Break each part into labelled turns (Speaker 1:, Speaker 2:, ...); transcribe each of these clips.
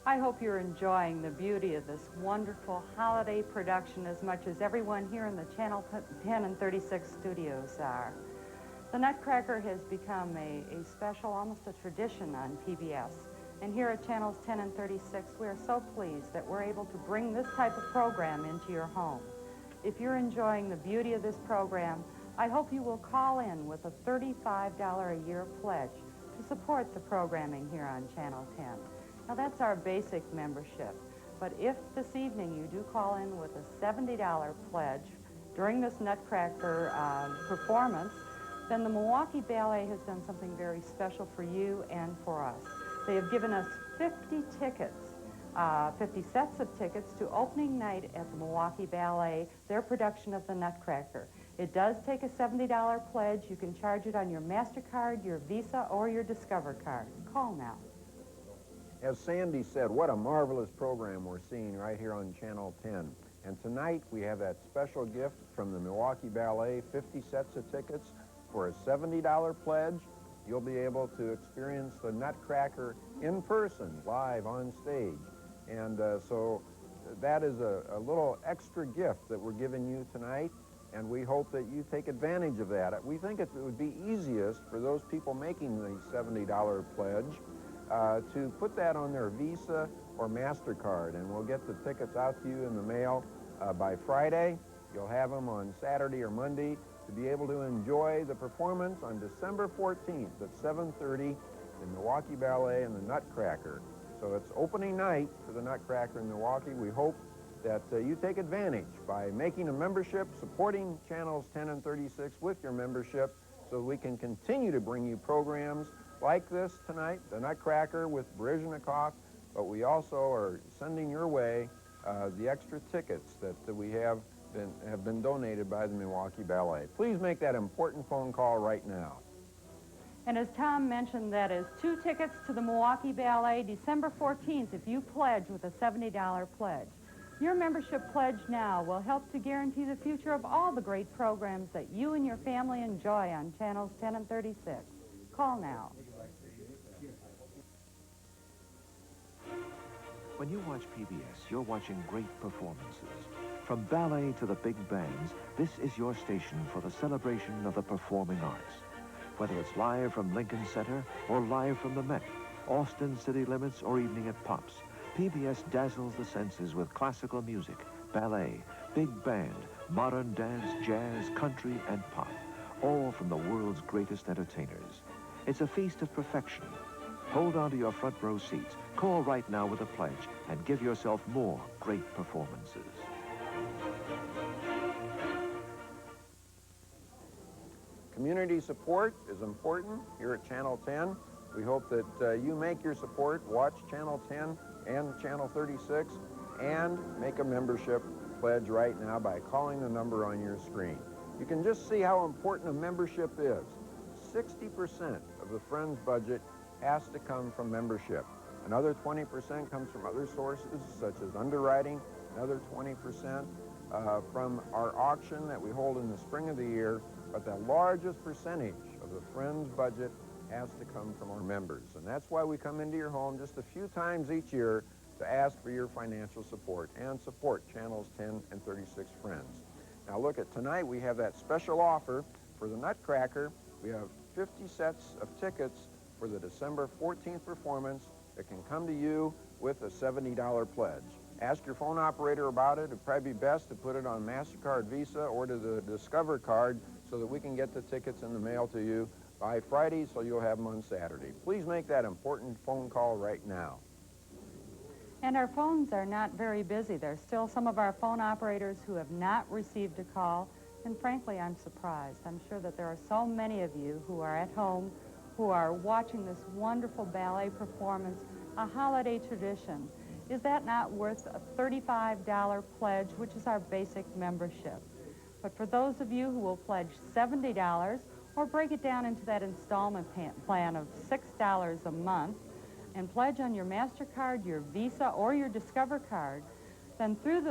Speaker 1: I hope you're enjoying the beauty of this wonderful holiday production as much as everyone here in the Channel 10 and 36 studios are. The Nutcracker has become a special, almost a tradition on PBS. And here at Channels 10 and 36, we are so pleased that we're able to bring this type of program into your home. If you're enjoying the beauty of this program, I hope you will call in with a $35 a year pledge to support the programming here on Channel 10. Now, that's our basic membership. But if this evening you do call in with a $70 pledge during this Nutcracker performance, then the Milwaukee Ballet has done something very special for you and for us. They have given us 50 tickets, 50 sets of tickets to opening night at the Milwaukee Ballet, their production of the Nutcracker. It does take a $70 pledge. You can charge it on your MasterCard, your Visa, or your Discover card. Call now.
Speaker 2: As Sandy said, what a marvelous program we're seeing right here on Channel 10. And tonight we have that special gift from the Milwaukee Ballet, 50 sets of tickets for a $70 pledge. You'll be able to experience the Nutcracker in person, live on stage. And so that is a little extra gift that we're giving you tonight, and we hope that you take advantage of that. We think it would be easiest for those people making the $70 pledge to put that on their Visa or MasterCard, and we'll get the tickets out to you in the mail by Friday. You'll have them on Saturday or Monday to be able to enjoy the performance on December 14th at 7:30 in Milwaukee Ballet and the Nutcracker. So it's opening night for the Nutcracker in Milwaukee. We hope that you take advantage by making a membership, supporting Channels 10 and 36 with your membership, so we can continue to bring you programs like this tonight, the Nutcracker with Baryshnikov, but we also are sending your way the extra tickets that we have been donated by the Milwaukee Ballet. Please make that important phone call right now.
Speaker 1: And as Tom mentioned, that is 2 tickets to the Milwaukee Ballet, December 14th, if you pledge with a $70 pledge. Your membership pledge now will help to guarantee the future of all the great programs that you and your family enjoy on Channels 10 and 36. Call now.
Speaker 3: When you watch PBS, you're watching great performances. From ballet to the big bands, this is your station for the celebration of the performing arts. Whether it's live from Lincoln Center or live from the Met, Austin City Limits, or evening at Pops, PBS dazzles the senses with classical music, ballet, big band, modern dance, jazz, country, and pop, all from the world's greatest entertainers. It's a feast of perfection. Hold on to your front row seats. Call right now with a pledge and give yourself more great performances.
Speaker 2: Community support is important here at Channel 10. We hope that you make your support, watch Channel 10 and Channel 36, and make a membership pledge right now by calling the number on your screen. You can just see how important a membership is. 60% of the Friends budget has to come from membership. Another 20% comes from other sources, such as underwriting, another 20% from our auction that we hold in the spring of the year, but the largest percentage of the Friends budget has to come from our members. And that's why we come into your home just a few times each year to ask for your financial support and support Channels 10 and 36 Friends. Now look, at tonight we have that special offer for the Nutcracker. We have 50 sets of tickets for the December 14th performance that can come to you with a $70 pledge. Ask your phone operator about it. It'd probably be best to put it on MasterCard, Visa, or to the Discover card so that we can get the tickets in the mail to you by Friday, so you'll have them on Saturday. Please make that important phone call right now.
Speaker 1: And our phones are not very busy. There's still some of our phone operators who have not received a call, and frankly, I'm surprised. I'm sure that there are so many of you who are at home, who are watching this wonderful ballet performance, a holiday tradition. Is that not worth a $35 pledge, which is our basic membership? But for those of you who will pledge $70 or break it down into that installment plan of $6 a month and pledge on your MasterCard, your Visa, or your Discover card, then through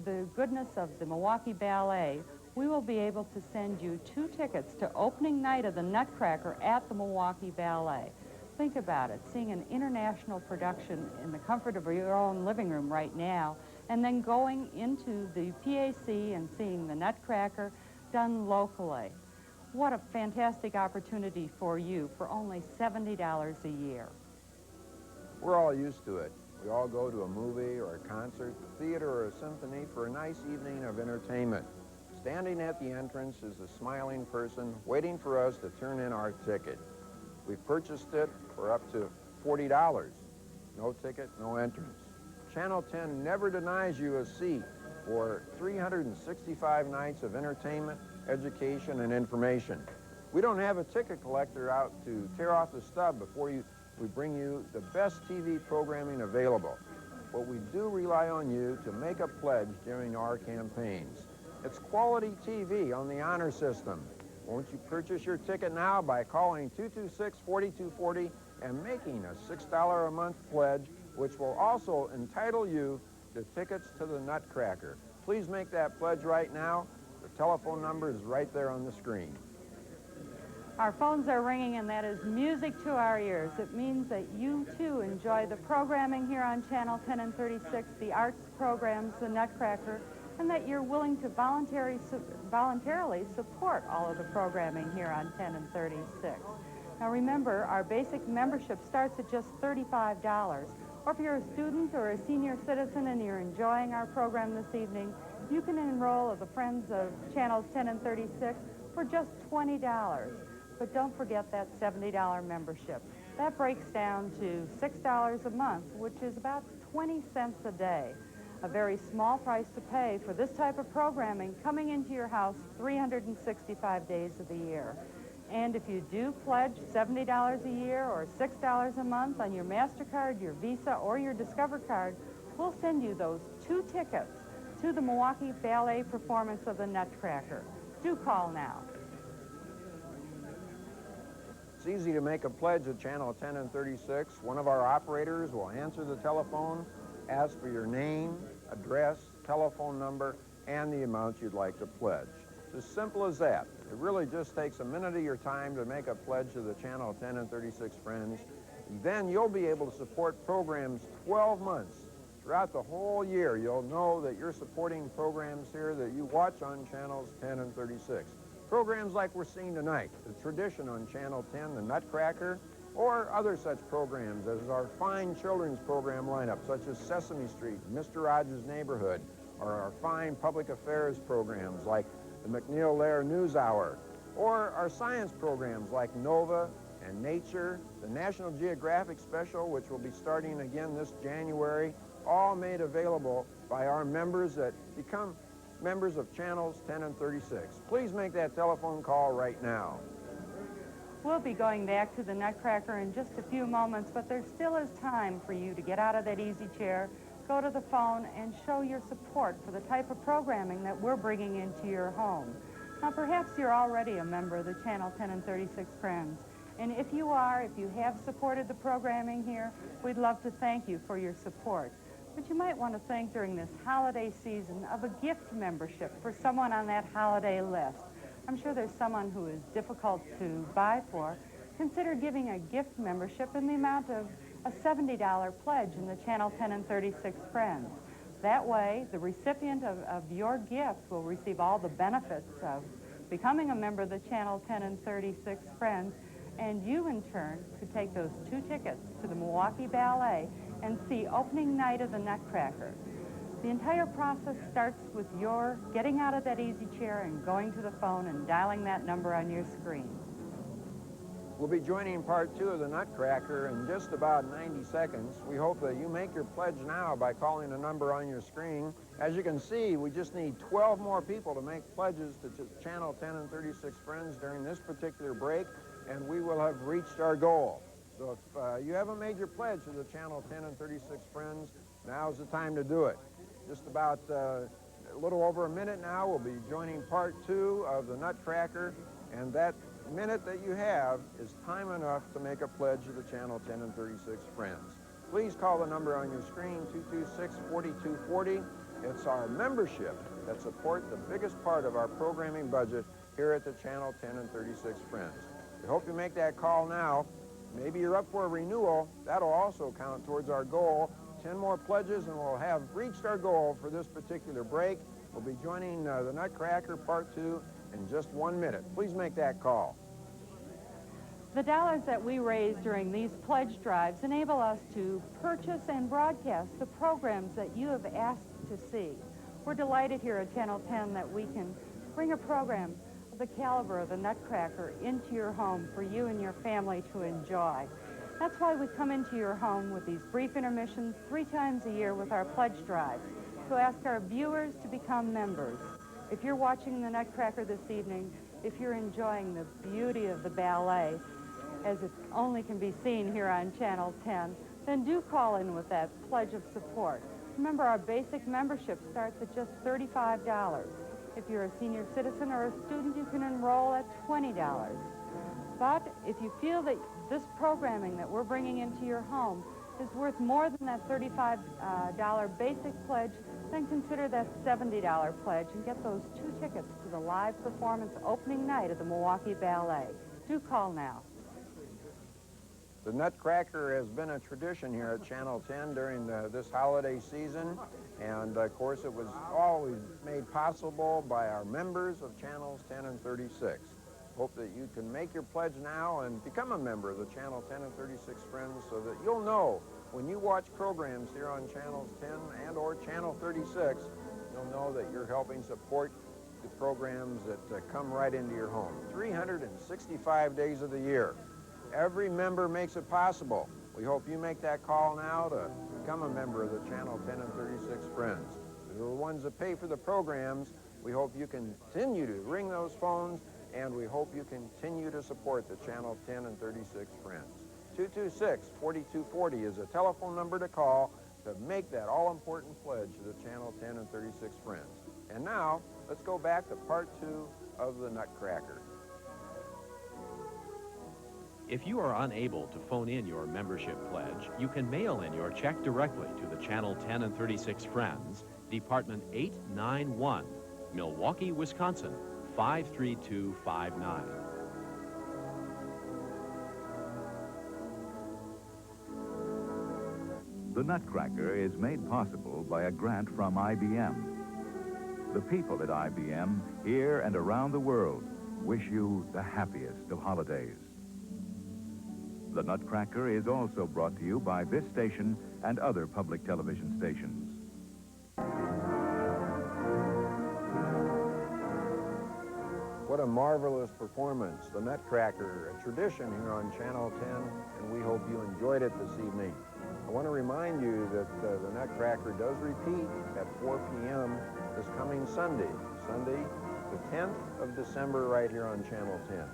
Speaker 1: the goodness of the Milwaukee Ballet, we will be able to send you 2 tickets to opening night of the Nutcracker at the Milwaukee Ballet. Think about it, seeing an international production in the comfort of your own living room right now, and then going into the PAC and seeing the Nutcracker done locally. What a fantastic opportunity for you for only $70 a year.
Speaker 2: We're all used to it. We all go to a movie or a concert, a theater or a symphony for a nice evening of entertainment. Standing at the entrance is a smiling person waiting for us to turn in our ticket. We've purchased it for up to $40. No ticket, no entrance. Channel 10 never denies you a seat for 365 nights of entertainment, education, and information. We don't have a ticket collector out to tear off the stub before we bring you the best TV programming available. But we do rely on you to make a pledge during our campaigns. It's quality TV on the honor system. Won't you purchase your ticket now by calling 226-4240 and making a $6 a month pledge, which will also entitle you to tickets to the Nutcracker. Please make that pledge right now. The telephone number is right there on the screen.
Speaker 1: Our phones are ringing, and that is music to our ears. It means that you, too, enjoy the programming here on Channel 10 and 36, the arts programs, the Nutcracker, and that you're willing to voluntarily support all of the programming here on 10 and 36. Now remember, our basic membership starts at just $35. Or if you're a student or a senior citizen and you're enjoying our program this evening, you can enroll as a Friends of Channels 10 and 36 for just $20. But don't forget that $70 membership. That breaks down to $6 a month, which is about 20 cents a day. A very small price to pay for this type of programming coming into your house 365 days of the year. And if you do pledge $70 a year or $6 a month on your MasterCard, your Visa, or your Discover card, we'll send you those 2 tickets to the Milwaukee Ballet performance of the Nutcracker. Do call now.
Speaker 2: It's easy to make a pledge at Channel 10 and 36. One of our operators will answer the telephone, ask for your name, address, telephone number, and the amount you'd like to pledge. It's as simple as that. It really just takes a minute of your time to make a pledge to the Channel 10 and 36 Friends. Then you'll be able to support programs 12 months. Throughout the whole year, you'll know that you're supporting programs here that you watch on Channels 10 and 36. Programs like we're seeing tonight, the tradition on Channel 10, the Nutcracker, or other such programs as our fine children's program lineup, such as Sesame Street, Mr. Rogers' Neighborhood, or our fine public affairs programs like the McNeil-Lair News Hour, or our science programs like Nova and Nature, the National Geographic Special, which will be starting again this January, all made available by our members that become members of Channels 10 and 36. Please make that telephone call right now.
Speaker 1: We'll be going back to the Nutcracker in just a few moments, but there still is time for you to get out of that easy chair, go to the phone, and show your support for the type of programming that we're bringing into your home. Now, perhaps you're already a member of the Channel 10 and 36 Friends, and if you have supported the programming here, we'd love to thank you for your support. But you might want to think during this holiday season of a gift membership for someone on that holiday list. I'm sure there's someone who is difficult to buy for. Consider giving a gift membership in the amount of a $70 pledge in the Channel 10 and 36 Friends. That way, the recipient of your gift will receive all the benefits of becoming a member of the Channel 10 and 36 Friends, and you, in turn, could take those 2 tickets to the Milwaukee Ballet and see opening night of the Nutcracker. The entire process starts with your getting out of that easy chair and going to the phone and dialing that number on your screen.
Speaker 2: We'll be joining part 2 of the Nutcracker in just about 90 seconds. We hope that you make your pledge now by calling the number on your screen. As you can see, we just need 12 more people to make pledges to Channel 10 and 36 Friends during this particular break, and we will have reached our goal. So if you haven't made your pledge to the Channel 10 and 36 Friends, now's the time to do it. Just about a little over a minute now, we'll be joining part 2 of the Nutcracker, and that minute that you have is time enough to make a pledge to the Channel 10 and 36 Friends. Please call the number on your screen, 226-4240. It's our membership that supports the biggest part of our programming budget here at the Channel 10 and 36 Friends. We hope you make that call now. maybe you're up for a renewal. That'll also count towards our goal. 10 more pledges and we'll have reached our goal for this particular break. We'll be joining the Nutcracker Part 2 in just 1 minute. Please make that call.
Speaker 1: The dollars that we raise during these pledge drives enable us to purchase and broadcast the programs that you have asked to see. We're delighted here at Channel 10 that we can bring a program of the caliber of the Nutcracker into your home for you and your family to enjoy. That's why we come into your home with these brief intermissions 3 times a year with our pledge drives to ask our viewers to become members. If you're watching the Nutcracker this evening, if you're enjoying the beauty of the ballet, as it only can be seen here on Channel 10, then do call in with that pledge of support. Remember, our basic membership starts at just $35. If you're a senior citizen or a student, you can enroll at $20. But if you feel that this programming that we're bringing into your home is worth more than that $35 basic pledge, then consider that $70 pledge and get those 2 tickets to the live performance opening night of the Milwaukee Ballet. Do call now.
Speaker 2: The Nutcracker has been a tradition here at Channel 10 during this holiday season, and of course it was always made possible by our members of Channels 10 and 36. Hope that you can make your pledge now and become a member of the Channel 10 and 36 Friends so that you'll know when you watch programs here on Channels 10 and or Channel 36, you'll know that you're helping support the programs that come right into your home. 365 days of the year. Every member makes it possible. We hope you make that call now to become a member of the Channel 10 and 36 Friends. They're the ones that pay for the programs. We hope you continue to ring those phones, and we hope you continue to support the Channel 10 and 36 Friends. 226-4240 is a telephone number to call to make that all-important pledge to the Channel 10 and 36 Friends. And now, let's go back to Part 2 of the Nutcracker.
Speaker 4: If you are unable to phone in your membership pledge, you can mail in your check directly to the Channel 10 and 36 Friends, Department 891, Milwaukee, Wisconsin, 53259.
Speaker 5: The Nutcracker is made possible by a grant from IBM. The people at IBM, here and around the world, wish you the happiest of holidays. The Nutcracker is also brought to you by this station and other public television stations.
Speaker 2: What a marvelous performance, the Nutcracker, a tradition here on Channel 10, and we hope you enjoyed it this evening. I want to remind you that the Nutcracker does repeat at 4 p.m. this coming Sunday, the 10th of December, right here on Channel 10.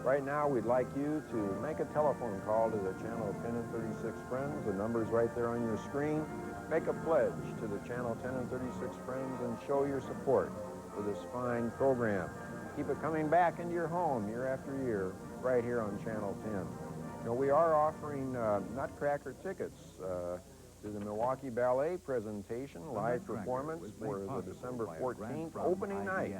Speaker 2: Right now, we'd like you to make a telephone call to the Channel 10 and 36 Friends. The number's right there on your screen. Make a pledge to the Channel 10 and 36 Friends and show your support for this fine program. Keep it coming back into your home year after year, right here on Channel 10. You know, we are offering Nutcracker tickets to the Milwaukee Ballet presentation, live performance for the December 14th opening night.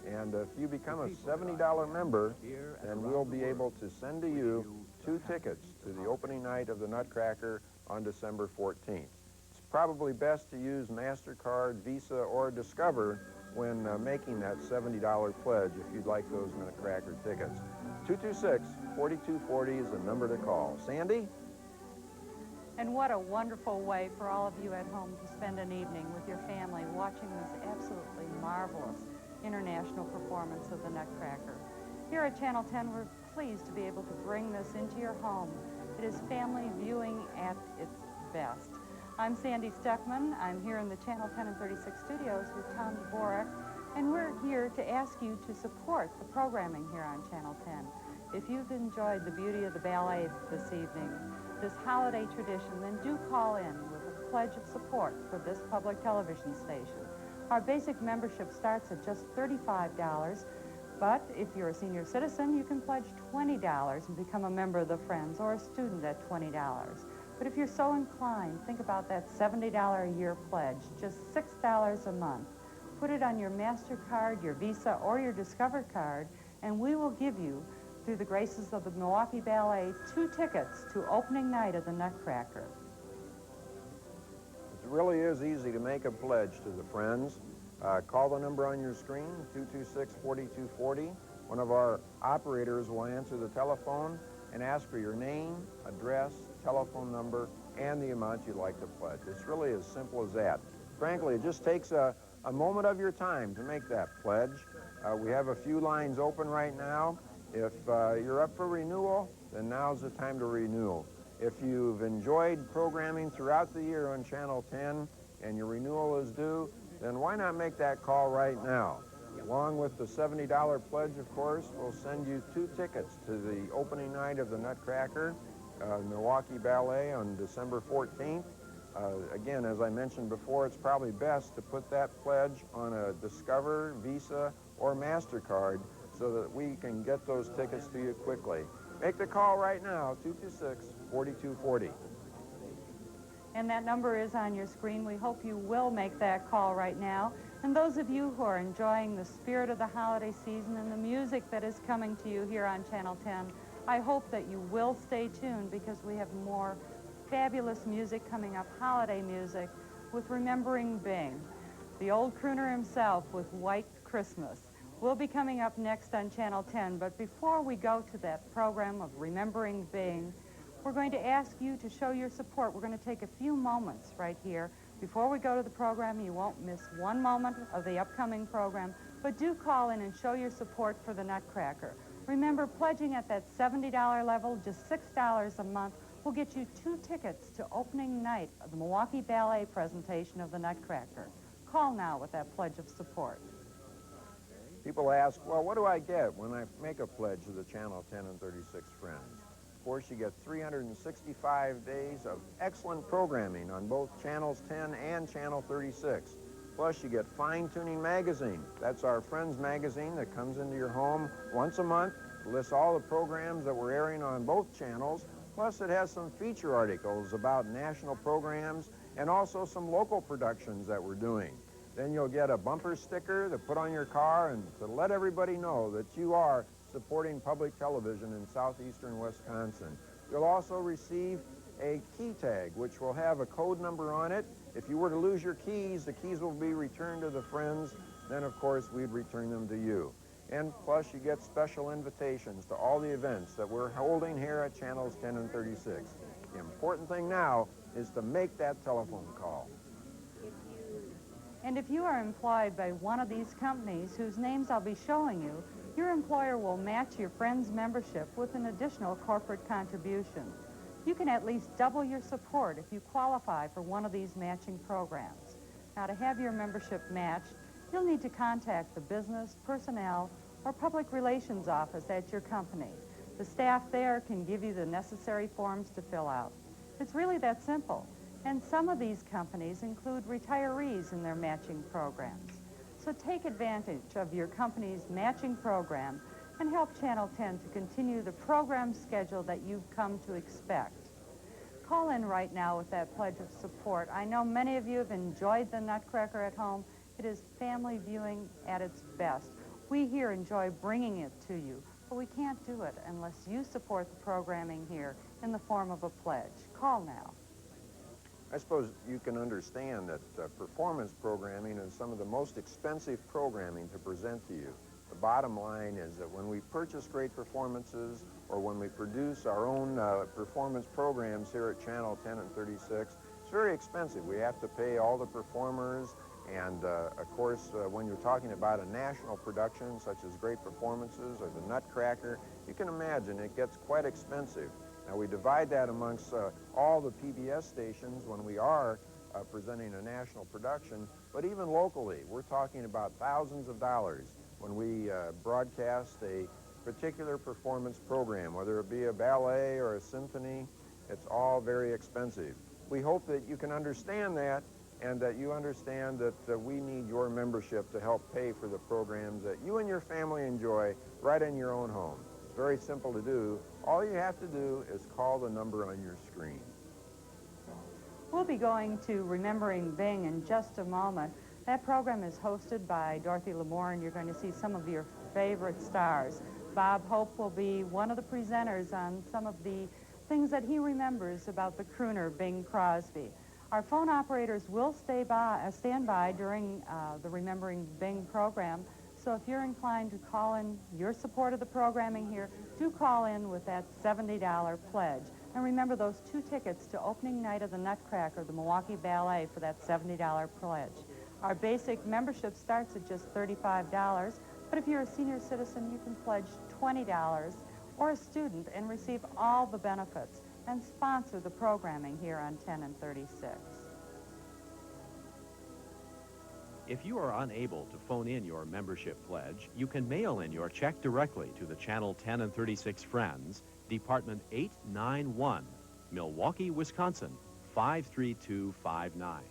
Speaker 2: And if you become a $70 member, then we'll be able to send to you 2 tickets to the opening night of the Nutcracker on December 14th. It's probably best to use MasterCard, Visa, or Discover when making that $70 pledge if you'd like those Nutcracker tickets. 226-4240 is the number to call. Sandy?
Speaker 1: And what a wonderful way for all of you at home to spend an evening with your family watching this absolutely marvelous international performance of the Nutcracker. Here at Channel 10, we're pleased to be able to bring this into your home. It is family viewing at its best. I'm Sandy Stuckman. I'm here in the Channel 10 and 36 studios with Tom Dvorak, and we're here to ask you to support the programming here on Channel 10. If you've enjoyed the beauty of the ballet this evening, this holiday tradition, then do call in with a pledge of support for this public television station. Our basic membership starts at just $35, but if you're a senior citizen, you can pledge $20 and become a member of the Friends, or a student at $20. But if you're so inclined, think about that $70 a year pledge, just $6 a month. Put it on your MasterCard, your Visa, or your Discover card, and we will give you through the graces of the Milwaukee Ballet, 2 tickets to opening night of the Nutcracker.
Speaker 2: It really is easy to make a pledge to the Friends. Call the number on your screen, 226-4240. One of our operators will answer the telephone and ask for your name, address, telephone number, and the amount you'd like to pledge. It's really as simple as that. Frankly, it just takes a moment of your time to make that pledge. We have a few lines open right now. If you're up for renewal, then now's the time to renew. If you've enjoyed programming throughout the year on Channel 10 and your renewal is due, then why not make that call right now? Along with the $70 pledge, of course, we'll send you 2 tickets to the opening night of the Nutcracker, Milwaukee Ballet on December 14th. Again, as I mentioned before, it's probably best to put that pledge on a Discover, Visa, or MasterCard so that we can get those tickets to you quickly. Make the call right now, 226-4240.
Speaker 1: And that number is on your screen. We hope you will make that call right now. And those of you who are enjoying the spirit of the holiday season and the music that is coming to you here on Channel 10, I hope that you will stay tuned because we have more fabulous music coming up, holiday music, with Remembering Bing, the old crooner himself with White Christmas. Will be coming up next on Channel 10, but before we go to that program of Remembering Bing, we're going to ask you to show your support. We're going to take a few moments right here. Before we go to the program, you won't miss one moment of the upcoming program, but do call in and show your support for the Nutcracker. Remember, pledging at that $70 level, just $6 a month, will get you 2 tickets to opening night of the Milwaukee Ballet presentation of the Nutcracker. Call now with that pledge of support.
Speaker 2: People ask, well, what do I get when I make a pledge to the Channel 10 and 36 Friends? Of course, you get 365 days of excellent programming on both Channels 10 and Channel 36. Plus, you get Fine Tuning Magazine. That's our Friends magazine that comes into your home once a month. It lists all the programs that we're airing on both channels. Plus, it has some feature articles about national programs and also some local productions that we're doing. Then you'll get a bumper sticker to put on your car and to let everybody know that you are supporting public television in southeastern Wisconsin. You'll also receive a key tag, which will have a code number on it. If you were to lose your keys, the keys will be returned to the Friends. Then, of course, we'd return them to you. And plus, you get special invitations to all the events that we're holding here at Channels 10 and 36. The important thing now is to make that telephone call.
Speaker 1: And if you are employed by one of these companies whose names I'll be showing you, your employer will match your Friends membership with an additional corporate contribution. You can at least double your support if you qualify for one of these matching programs. Now, to have your membership matched, you'll need to contact the business, personnel, or public relations office at your company. The staff there can give you the necessary forms to fill out. It's really that simple. And some of these companies include retirees in their matching programs. So take advantage of your company's matching program and help Channel 10 to continue the program schedule that you've come to expect. Call in right now with that pledge of support. I know many of you have enjoyed the Nutcracker at home. It is family viewing at its best. We here enjoy bringing it to you, but we can't do it unless you support the programming here in the form of a pledge. Call now.
Speaker 2: I suppose you can understand that performance programming is some of the most expensive programming to present to you. The bottom line is that when we purchase great performances or when we produce our own performance programs here at Channel 10 and 36, it's very expensive. We have to pay all the performers, and of course, when you're talking about a national production such as Great Performances or the Nutcracker, you can imagine it gets quite expensive. Now, we divide that amongst all the PBS stations when we are presenting a national production, but even locally, we're talking about thousands of dollars when we broadcast a particular performance program, whether it be a ballet or a symphony. It's all very expensive. We hope that you can understand that and that you understand that we need your membership to help pay for the programs that you and your family enjoy right in your own home. It's very simple to do. All you have to do is call the number on your screen.
Speaker 1: We'll be going to Remembering Bing in just a moment. That program is hosted by Dorothy L'Amour, and you're going to see some of your favorite stars. Bob Hope will be one of the presenters on some of the things that he remembers about the crooner Bing Crosby. Our phone operators will stand by during the Remembering Bing program, so if you're inclined to call in your support of the programming here, do call in with that $70 pledge. And remember those 2 tickets to opening night of the Nutcracker, the Milwaukee Ballet, for that $70 pledge. Our basic membership starts at just $35, but if you're a senior citizen, you can pledge $20, or a student, and receive all the benefits and sponsor the programming here on 10 and 36.
Speaker 4: If you are unable to phone in your membership pledge, you can mail in your check directly to the Channel 10 and 36 Friends, Department 891, Milwaukee, Wisconsin, 53259.